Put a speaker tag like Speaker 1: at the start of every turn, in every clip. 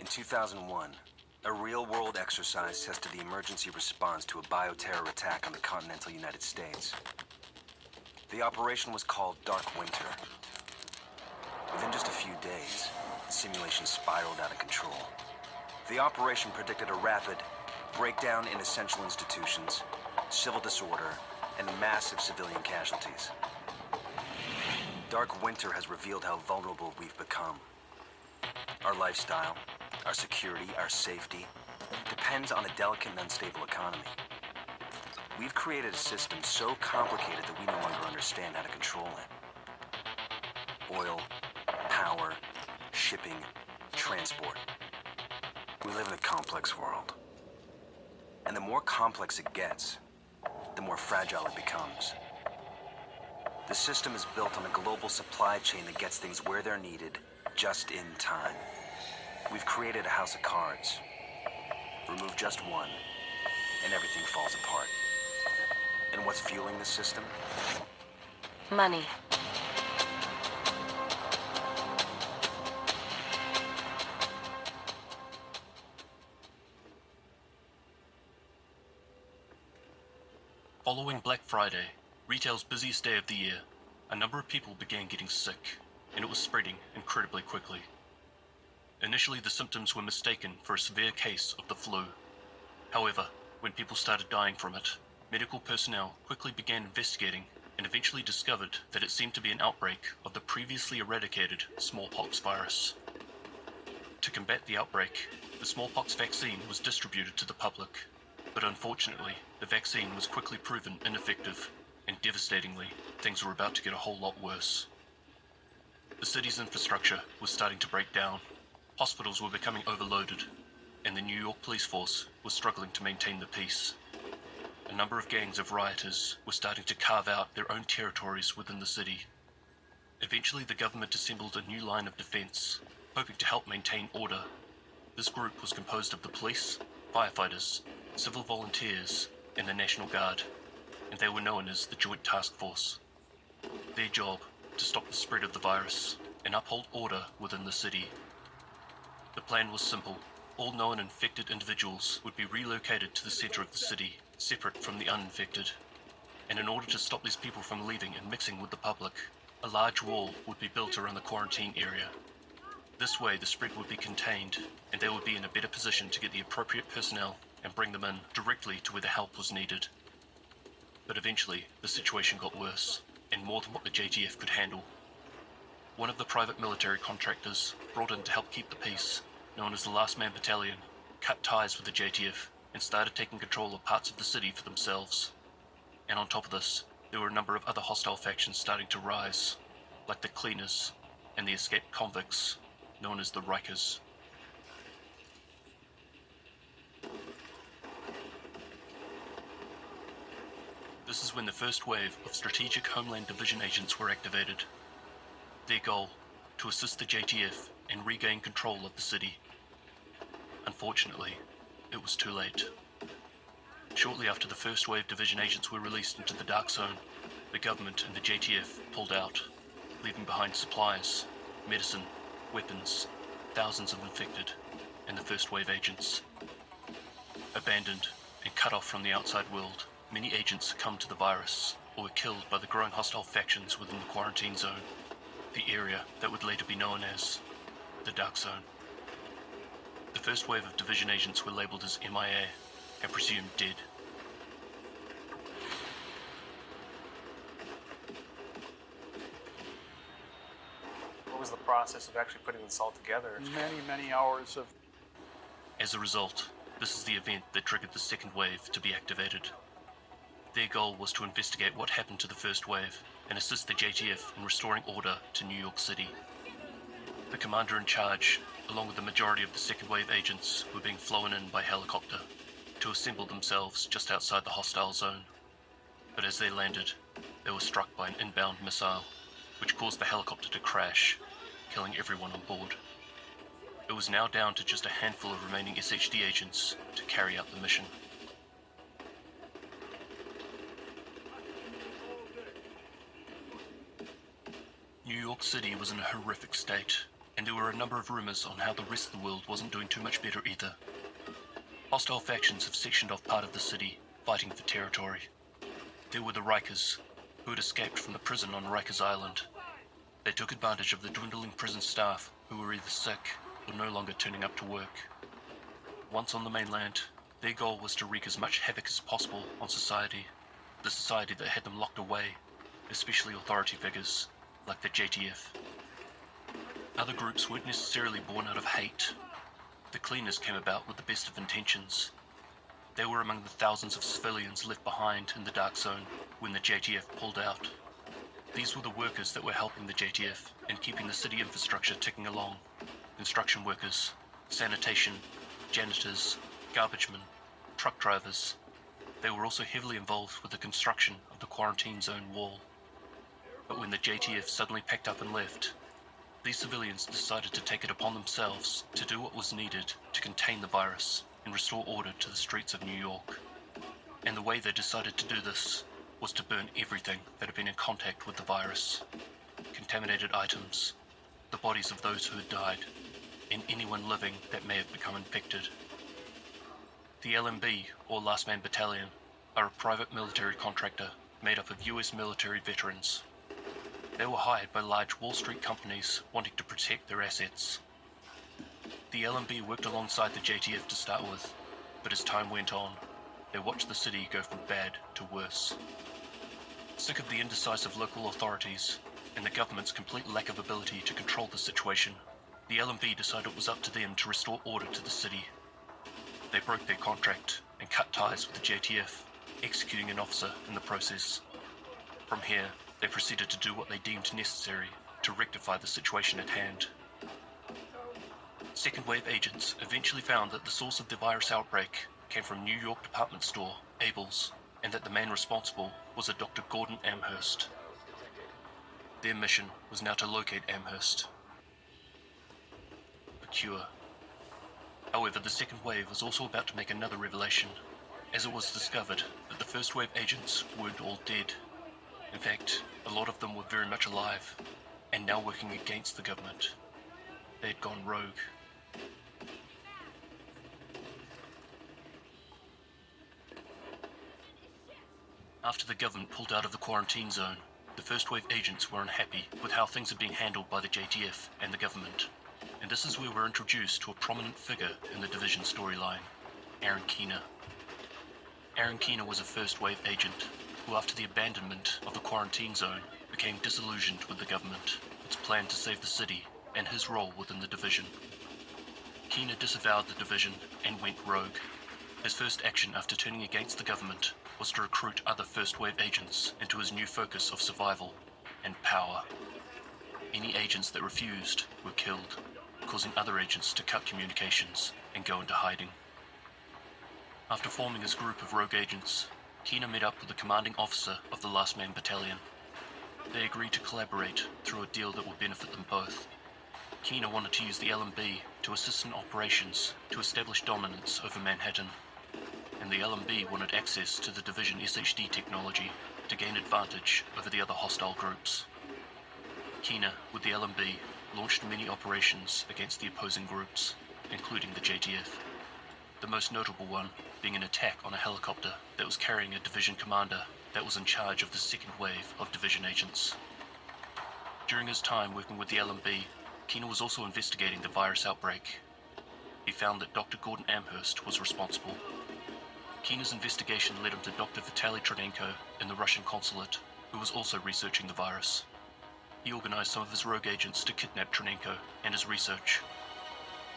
Speaker 1: In 2001, a real-world exercise tested the emergency response to a bioterror attack on the continental United States. The operation was called Dark Winter. Within just a few days, the simulation spiraled out of control. The operation predicted a rapid breakdown in essential institutions, civil disorder, and massive civilian casualties. Dark Winter has revealed how vulnerable we've become. Our lifestyle, our security, our safety, depends on a delicate and unstable economy. We've created a system so complicated that we no longer understand how to control it. Oil, power, shipping, transport. We live in a complex world. And the more complex it gets, the more fragile it becomes. The system is built on a global supply chain that gets things where they're needed, just in time. We've created a house of cards. Remove just one, and everything falls apart. And what's fueling the system?
Speaker 2: Money.
Speaker 3: Following Black Friday, retail's busiest day of the year, a number of people began getting sick, and it was spreading incredibly quickly. Initially, the symptoms were mistaken for a severe case of the flu. However, when people started dying from it, medical personnel quickly began investigating and eventually discovered that it seemed to be an outbreak of the previously eradicated smallpox virus. To combat the outbreak, the smallpox vaccine was distributed to the public, but unfortunately, the vaccine was quickly proven ineffective, and devastatingly, things were about to get a whole lot worse. The city's infrastructure was starting to break down, hospitals were becoming overloaded, and the New York police force was struggling to maintain the peace. A number of gangs of rioters were starting to carve out their own territories within the city. Eventually, the government assembled a new line of defense, hoping to help maintain order. This group was composed of the police, firefighters, civil volunteers, and the National Guard, and they were known as the Joint Task Force. Their job, to stop the spread of the virus and uphold order within the city. The plan was simple. All known infected individuals would be relocated to the center of the city, separate from the uninfected. And in order to stop these people from leaving and mixing with the public, a large wall would be built around the quarantine area. This way, the spread would be contained, and they would be in a better position to get the appropriate personnel and bring them in directly to where the help was needed. But eventually, the situation got worse, and more than what the JTF could handle. One of the private military contractors brought in to help keep the peace, known as the Last Man Battalion, cut ties with the JTF and started taking control of parts of the city for themselves. And on top of this, there were a number of other hostile factions starting to rise, like the Cleaners and the escaped convicts, known as the Rikers. This is when the first wave of Strategic Homeland Division agents were activated. Their goal, to assist the JTF and regain control of the city. Unfortunately, it was too late. Shortly after the first wave division agents were released into the Dark Zone, the government and the JTF pulled out, leaving behind supplies, medicine, weapons, thousands of infected, and the first wave agents. Abandoned and cut off from the outside world, many agents succumbed to the virus or were killed by the growing hostile factions within the quarantine zone, the area that would later be known as the Dark Zone. The first wave of division agents were labeled as MIA and presumed dead.
Speaker 4: What was the process of actually putting this all together?
Speaker 5: Many hours of...
Speaker 3: As a result, this is the event that triggered the second wave to be activated. Their goal was to investigate what happened to the first wave and assist the JTF in restoring order to New York City. The commander in charge, along with the majority of the second wave agents, were being flown in by helicopter to assemble themselves just outside the hostile zone. But as they landed, they were struck by an inbound missile, which caused the helicopter to crash, killing everyone on board. It was now down to just a handful of remaining SHD agents to carry out the mission. New York City was in a horrific state. and there were a number of rumors on how the rest of the world wasn't doing too much better either. Hostile factions have sectioned off part of the city, fighting for territory. There were the Rikers, who had escaped from the prison on Rikers Island. They took advantage of the dwindling prison staff, who were either sick or no longer turning up to work. Once on the mainland, their goal was to wreak as much havoc as possible on society, the society that had them locked away, especially authority figures like the JTF. Other groups weren't necessarily born out of hate. The cleaners came about with the best of intentions. They were among the thousands of civilians left behind in the dark zone when the JTF pulled out. These were the workers that were helping the JTF and keeping the city infrastructure ticking along. Construction workers, sanitation, janitors, garbage men, truck drivers. They were also heavily involved with the construction of the quarantine zone wall. But when the JTF suddenly packed up and left, these civilians decided to take it upon themselves to do what was needed to contain the virus and restore order to the streets of New York. And the way they decided to do this was to burn everything that had been in contact with the virus. Contaminated items, the bodies of those who had died, and anyone living that may have become infected. The LMB, or Last Man Battalion, are a private military contractor made up of US military veterans. They were hired by large Wall Street companies wanting to protect their assets. The LMB worked alongside the JTF to start with, but as time went on, they watched the city go from bad to worse. Sick of the indecisive local authorities and the government's complete lack of ability to control the situation, the LMB decided it was up to them to restore order to the city. They broke their contract and cut ties with the JTF, executing an officer in the process. From here, they proceeded to do what they deemed necessary to rectify the situation at hand. Second wave agents eventually found that the source of the virus outbreak came from New York department store Abel's, and that the man responsible was a Dr. Gordon Amherst. Their mission was now to locate Amherst. A cure. However, the second wave was also about to make another revelation, as it was discovered that the first wave agents weren't all dead. In fact, a lot of them were very much alive, and now working against the government. They had gone rogue. After the government pulled out of the quarantine zone, the first wave agents were unhappy with how things had been handled by the JTF and the government. And this is where we're introduced to a prominent figure in the division storyline, Aaron Keener. Aaron Keener was a first wave agent who, after the abandonment of the quarantine zone, became disillusioned with the government, its plan to save the city, and his role within the division. Keener disavowed the division and went rogue. His first action after turning against the government was to recruit other first wave agents into his new focus of survival and power. Any agents that refused were killed, causing other agents to cut communications and go into hiding. After forming his group of rogue agents, Keener met up with the commanding officer of the Last Man Battalion. They agreed to collaborate through a deal that would benefit them both. Keener wanted to use the LMB to assist in operations to establish dominance over Manhattan, and the LMB wanted access to the division SHD technology to gain advantage over the other hostile groups. Keener, with the LMB, launched many operations against the opposing groups, including the JTF. The most notable one being an attack on a helicopter that was carrying a division commander that was in charge of the second wave of division agents. During his time working with the LMB, Keener was also investigating the virus outbreak. He found that Dr. Gordon Amherst was responsible. Keener's investigation led him to Dr. Vitaly Tronenko in the Russian consulate, who was also researching the virus. He organized some of his rogue agents to kidnap Tronenko and his research.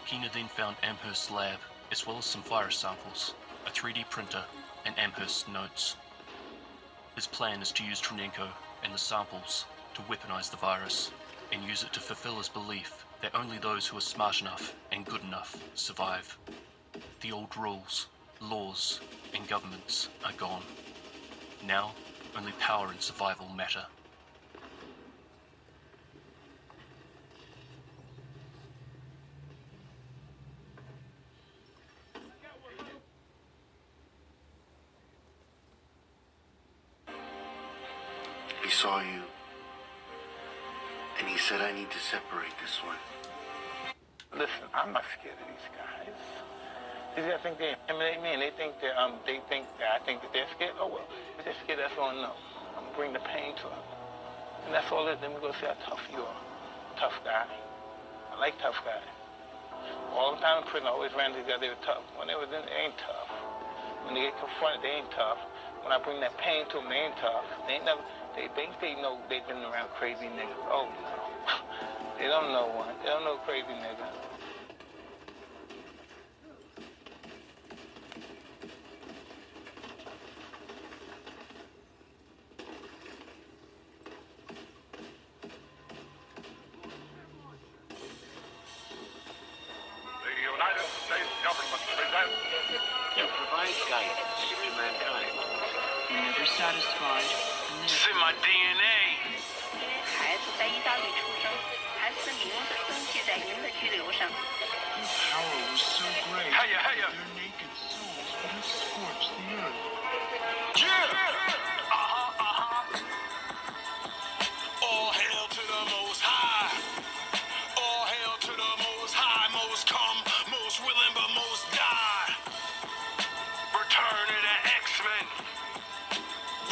Speaker 3: Keener then found Amherst's lab, as well as some virus samples, a 3D printer, and Amherst's notes. His plan is to use Tronenko and the samples to weaponize the virus, and use it to fulfill his belief that only those who are smart enough and good enough survive. The old rules, laws, and governments are gone. Now, only power and survival matter.
Speaker 6: He saw you, and he said, I need to separate this one. Listen, I'm not scared of these guys. These guys think they intimidate me, and they think that I think that they're scared. Oh well, if they're scared, that's all I know. I'm gonna bring the pain to them, and that's all it is. Then we go see how tough you are. Tough guy. I like tough guys. All the time in prison, I always ran these guys. They were tough. When they was in, they ain't tough. When they get confronted, they ain't tough. When I bring that pain to them, they ain't tough. They ain't never. They think they know they've been around crazy niggas. Oh no. They don't know one. They don't know crazy nigga.
Speaker 7: The United States government presents
Speaker 8: To provide guidance to mankind.
Speaker 9: Never satisfied.
Speaker 7: C'est my DNA.
Speaker 10: 因为孩子在意大利出生，孩子的名字登记在您的居留上。
Speaker 9: Your power was so great.
Speaker 7: Hiya, hiya.
Speaker 9: Their naked souls would have scorched the earth.
Speaker 7: All hail to the Most High. All hail to the Most High. Most come, most willing, but most die. Return to the X-Men.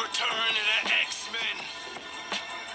Speaker 7: Return to the X-Men.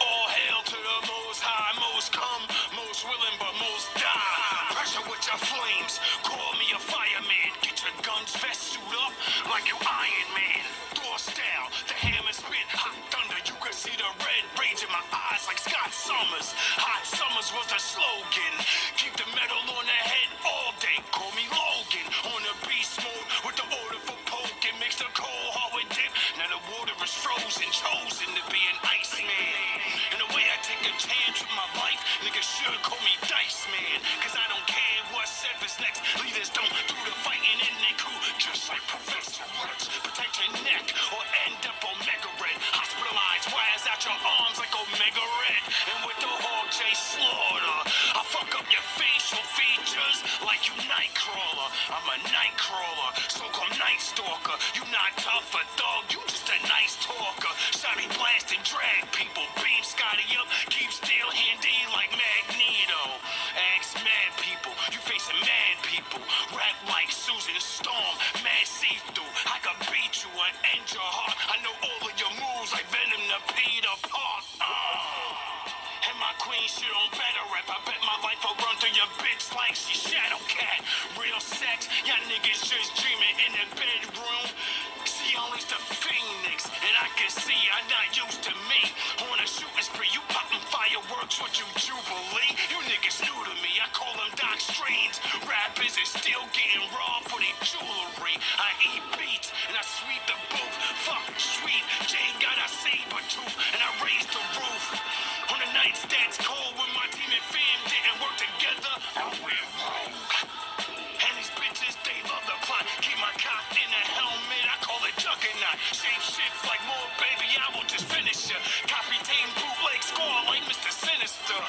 Speaker 7: All hail to the Most High. Most come, most willing, but most die. Pressure with your flames. Call me a fireman. Get your guns, vest suit up like you Iron Man. Thor style, the hammer spit, hot thunder. You can see the red rage in my eyes like Scott Summers. Hot Summers was the slogan. Keep the metal on the head all day. Call me Logan. On the beast mode with the order for poking. Mix the cold hard with dip. Now the water is frozen. Chosen to be an Iceman. And the way I take a chance with my life, niggas should call me Dice Man. Cause I don't care what surface next. Leaders don't do the fighting in their crew. Just like Professor Roach. Protect your neck or end up Omega Red. Hospitalized, wires out your arms like Omega Red. And with the Hawk J slaughter, I fuck up your facial features like you Nightcrawler. I'm a Nightcrawler, so-called Night Stalker. You not tough or dog, you just a nice talker. Shotty blast and drag people, beam Scotty up, keep steel handy like Magneto. Ask mad people, you facing mad people. Rap like Susan Storm, mad see-through. I can beat you and end your heart. I know all of your moves like Venom to Peter Park. And my queen shit on better rap. I bet my life will run through your bitch like she Shadowcat. Real sex, y'all niggas just dreaming in the bedroom. She only's the Phoenix, and I can see I'm not used to me. On a shooting spree, you popping fireworks with you Jubilee. You niggas new to me, I call them Doc Strange. Rappers is still getting robbed for their jewelry. I eat beats, and I sweep the booth. Fuck sweet, Jane got a saber tooth, and I raise the roof. On the nights that's cold when my team and fam didn't work together, I went rogue. And these bitches, they love the plot. Keep my cock in a helmet, I call it juggernaut. Shape shift like more, baby, I will just finish ya. Copy team bootleg score like Mr. Sinister.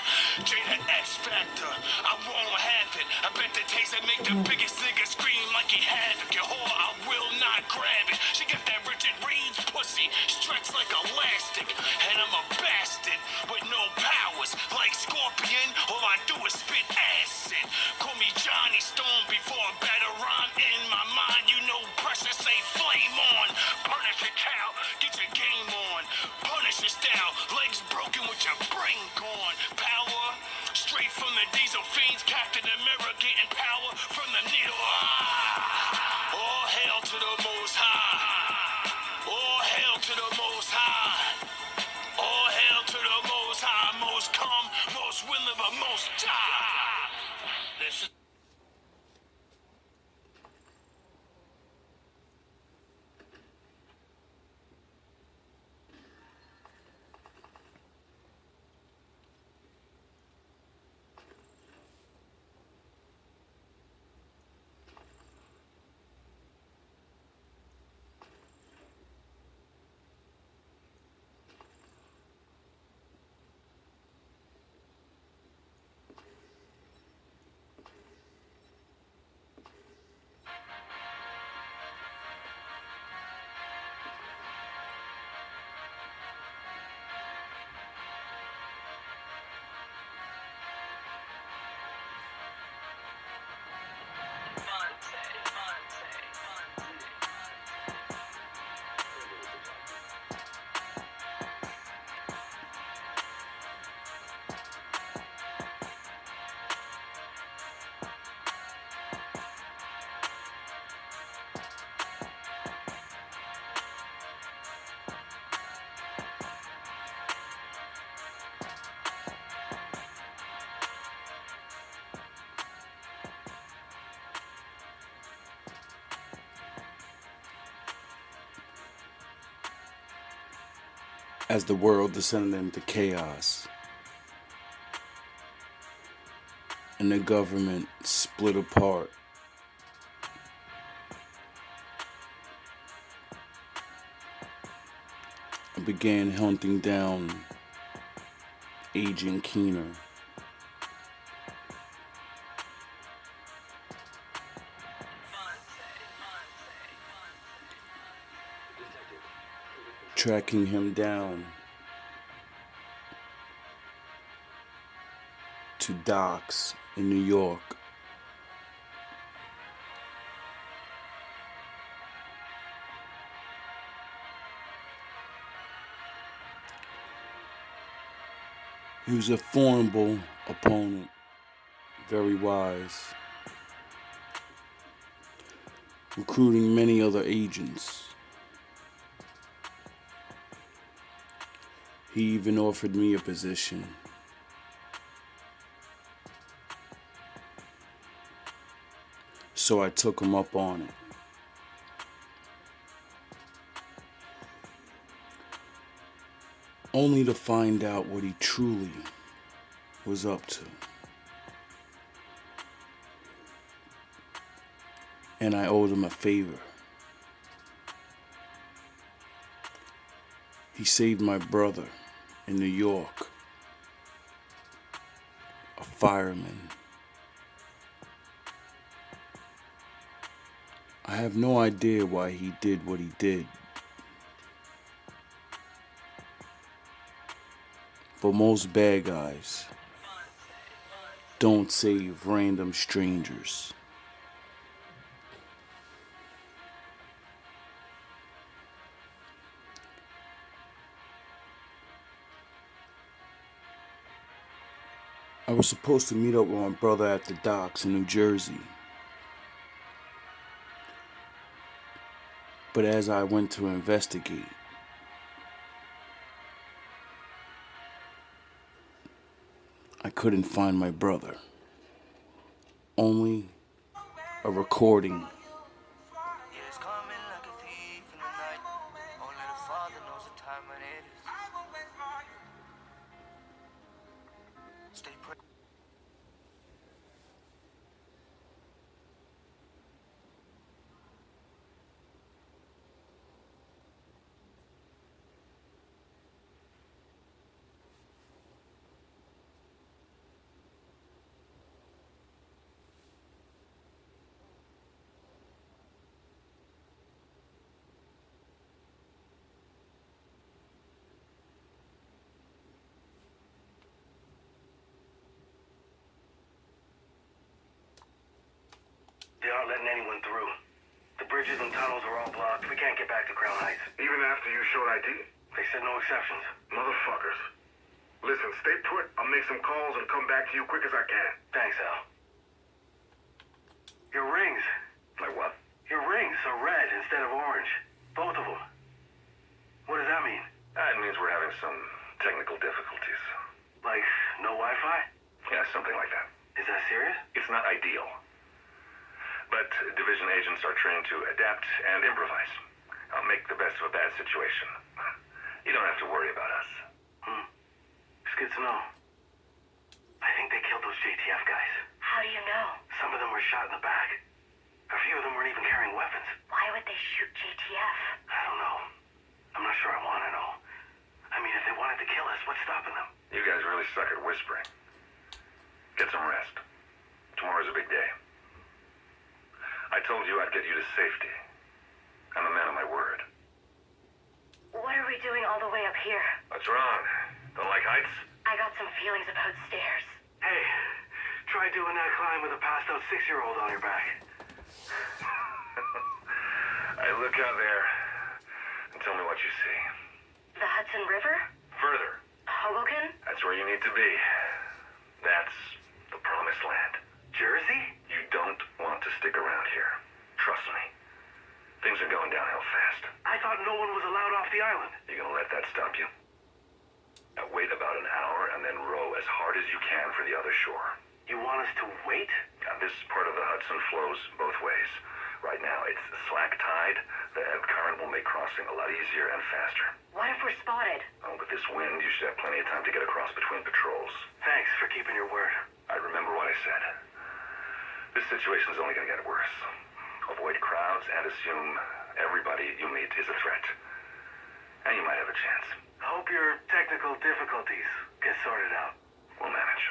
Speaker 7: Jada X Factor, I won't have it. I bet the taste that make the biggest nigga scream like he had it. Your whore, I will not grab it. She got that Richard Reed's pussy, stretched like elastic. And I'm a bastard with no powers. Like Scorpion, all I do is spit acid. Call me Johnny Storm before a better rhyme in my mind. You know pressure, say flame on. Punish your cow, get your game on. Punish your style, legs broken with your brain gone. Power, straight from the diesel fiends. Captain America getting power from the needle. All hail to the Most High. All hail to the Most High. All hail to the Most High. Most come, most willing, but most die. This is
Speaker 11: as the world descended into chaos and the government split apart. I began hunting down Agent Keener. Tracking him down to docks in New York. He was a formidable opponent, very wise, recruiting many other agents. He even offered me a position. So I took him up on it. Only to find out what he truly was up to. And I owed him a favor. He saved my brother in New York, a fireman. I have no idea why he did what he did. But most bad guys don't save random strangers. I was supposed to meet up with my brother at the docks in New Jersey. But as I went to investigate, I couldn't find my brother. Only a recording.
Speaker 12: They aren't letting anyone through. The bridges and tunnels are all blocked. We can't get back to Crown Heights.
Speaker 7: Even after you showed ID?
Speaker 12: They said no exceptions.
Speaker 7: Motherfuckers. Listen, stay put. I'll make some calls and come back to you quick as I can.
Speaker 12: Thanks, Al. Your rings.
Speaker 7: Like what?
Speaker 12: Your rings are red instead of orange. Both of them. What does that mean?
Speaker 7: That means we're having some technical difficulties.
Speaker 12: Like, no Wi-Fi?
Speaker 7: Yeah, something like that.
Speaker 12: Is that serious?
Speaker 7: It's not ideal. But division agents are trained to adapt and improvise. I'll make the best of a bad situation. You don't have to worry about us.
Speaker 12: It's good to know. I think they killed those JTF guys.
Speaker 2: How do you know?
Speaker 12: Some of them were shot in the back. A few of them weren't even carrying weapons.
Speaker 2: Why would they shoot JTF?
Speaker 12: I don't know. I'm not sure I want to know. I mean, if they wanted to kill us, what's stopping them?
Speaker 7: You guys really suck at whispering. Get some rest. Tomorrow's a big day. I told you I'd get you to safety. I'm a man of my word.
Speaker 2: What are we doing all the way up here?
Speaker 7: What's wrong? Don't like heights?
Speaker 2: I got some feelings about stairs.
Speaker 12: Hey, try doing that climb with a passed out 6-year-old on your back.
Speaker 7: I look out there and tell me what you see.
Speaker 2: The Hudson River?
Speaker 7: Further.
Speaker 2: Hoboken?
Speaker 7: That's where you need to be. That's the promised land.
Speaker 12: Jersey?
Speaker 7: You don't want to stick around here. Trust me. Things are going downhill fast.
Speaker 12: I thought no one was allowed off the island.
Speaker 7: You gonna let that stop you? Now wait about an hour and then row as hard as you can for the other shore.
Speaker 12: You want us to wait?
Speaker 7: Now, this part of the Hudson flows both ways.
Speaker 12: Right now, it's slack tide. The ebb current will make crossing a lot easier and faster.
Speaker 2: What if we're spotted?
Speaker 12: Oh, with this wind, you should have plenty of time to get across between patrols. Thanks for keeping your word. I remember what I said. This situation is only going to get worse. Avoid crowds and assume everybody you meet is a threat. And you might have a chance.
Speaker 7: Hope your technical difficulties get sorted out.
Speaker 12: We'll manage.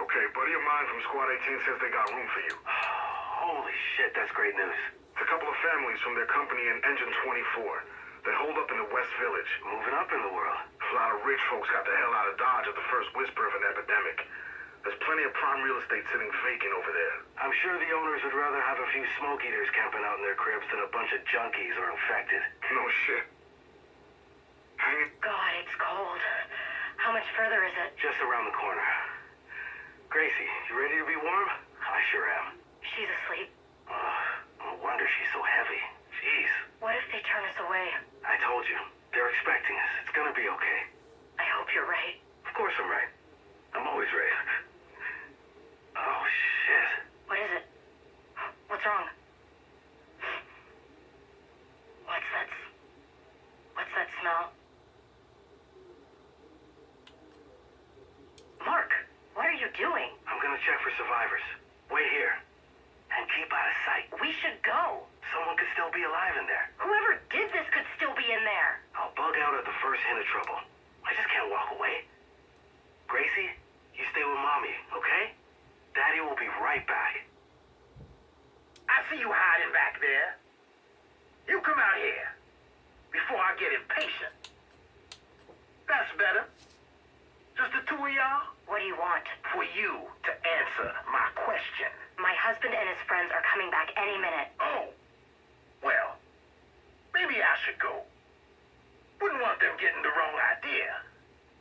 Speaker 13: Okay, buddy of mine from Squad 18 says they got room for you.
Speaker 7: Holy shit, that's great news.
Speaker 13: It's a couple of families from their company in Engine 24. They hold up in the West Village.
Speaker 7: Moving up in the world.
Speaker 13: A lot of rich folks got the hell out of Dodge at the first whisper of an epidemic. There's plenty of prime real estate sitting vacant over there.
Speaker 7: I'm sure the owners would rather have a few smoke eaters camping out in their cribs than a bunch of junkies or infected.
Speaker 13: No shit. Hang it.
Speaker 2: God, it's cold. How much further is it?
Speaker 7: Just around the corner. Gracie, you ready to be warm? I sure am.
Speaker 2: She's asleep.
Speaker 7: No wonder she's so heavy. Jeez.
Speaker 2: What if they turn us away?
Speaker 7: I told you. They're expecting us. It's gonna be okay.
Speaker 2: I hope you're right.
Speaker 7: Of course I'm right. I'm always right. Oh, shit.
Speaker 2: What is it? What's wrong? What's that smell? Mark, what are you doing?
Speaker 7: I'm gonna check for survivors. Wait here. And keep out of sight.
Speaker 2: We should go.
Speaker 7: Someone could still be alive in there.
Speaker 2: Whoever did this could still be in there.
Speaker 7: I'll bug out at the first hint of trouble. I just can't walk away. Gracie, you stay with Mommy, okay? Daddy will be right back.
Speaker 6: I see you hiding back there. You come out here before I get impatient. That's better. Just the two of y'all?
Speaker 2: What do you want?
Speaker 6: For you to answer my question.
Speaker 2: My husband and his friends are coming back any minute.
Speaker 6: Oh, well, maybe I should go. Wouldn't want them getting the wrong idea.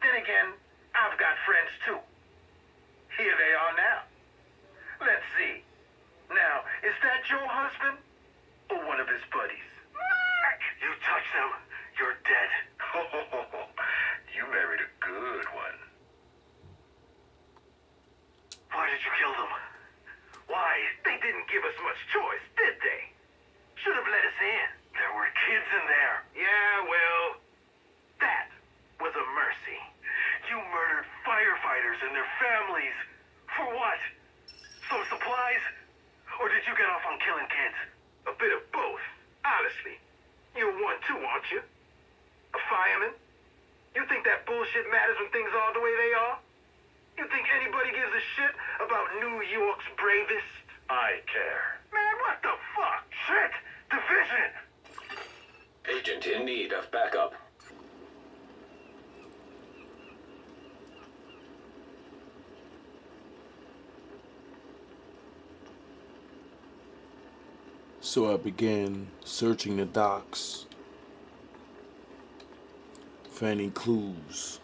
Speaker 6: Then again, I've got friends too. Here they are now. Let's see. Now, is that your husband or one of his buddies?
Speaker 7: You touch them, you're dead.
Speaker 6: You married a good one.
Speaker 7: Why did you kill them?
Speaker 6: Why, they didn't give us much choice, did they? Should have let us in.
Speaker 7: There were kids in there.
Speaker 6: Yeah, well, that was a mercy.
Speaker 7: You murdered firefighters and their families. For what? Some supplies? Or did you get off on killing kids?
Speaker 6: A bit of both, honestly. You're one too, aren't you? A fireman? You think that bullshit matters when things are the way they are? You think anybody gives a shit about New York's bravest?
Speaker 13: I care.
Speaker 6: Man, what the fuck?
Speaker 7: Shit! Division!
Speaker 8: Agent in need of backup.
Speaker 11: So I began searching the docks for any clues.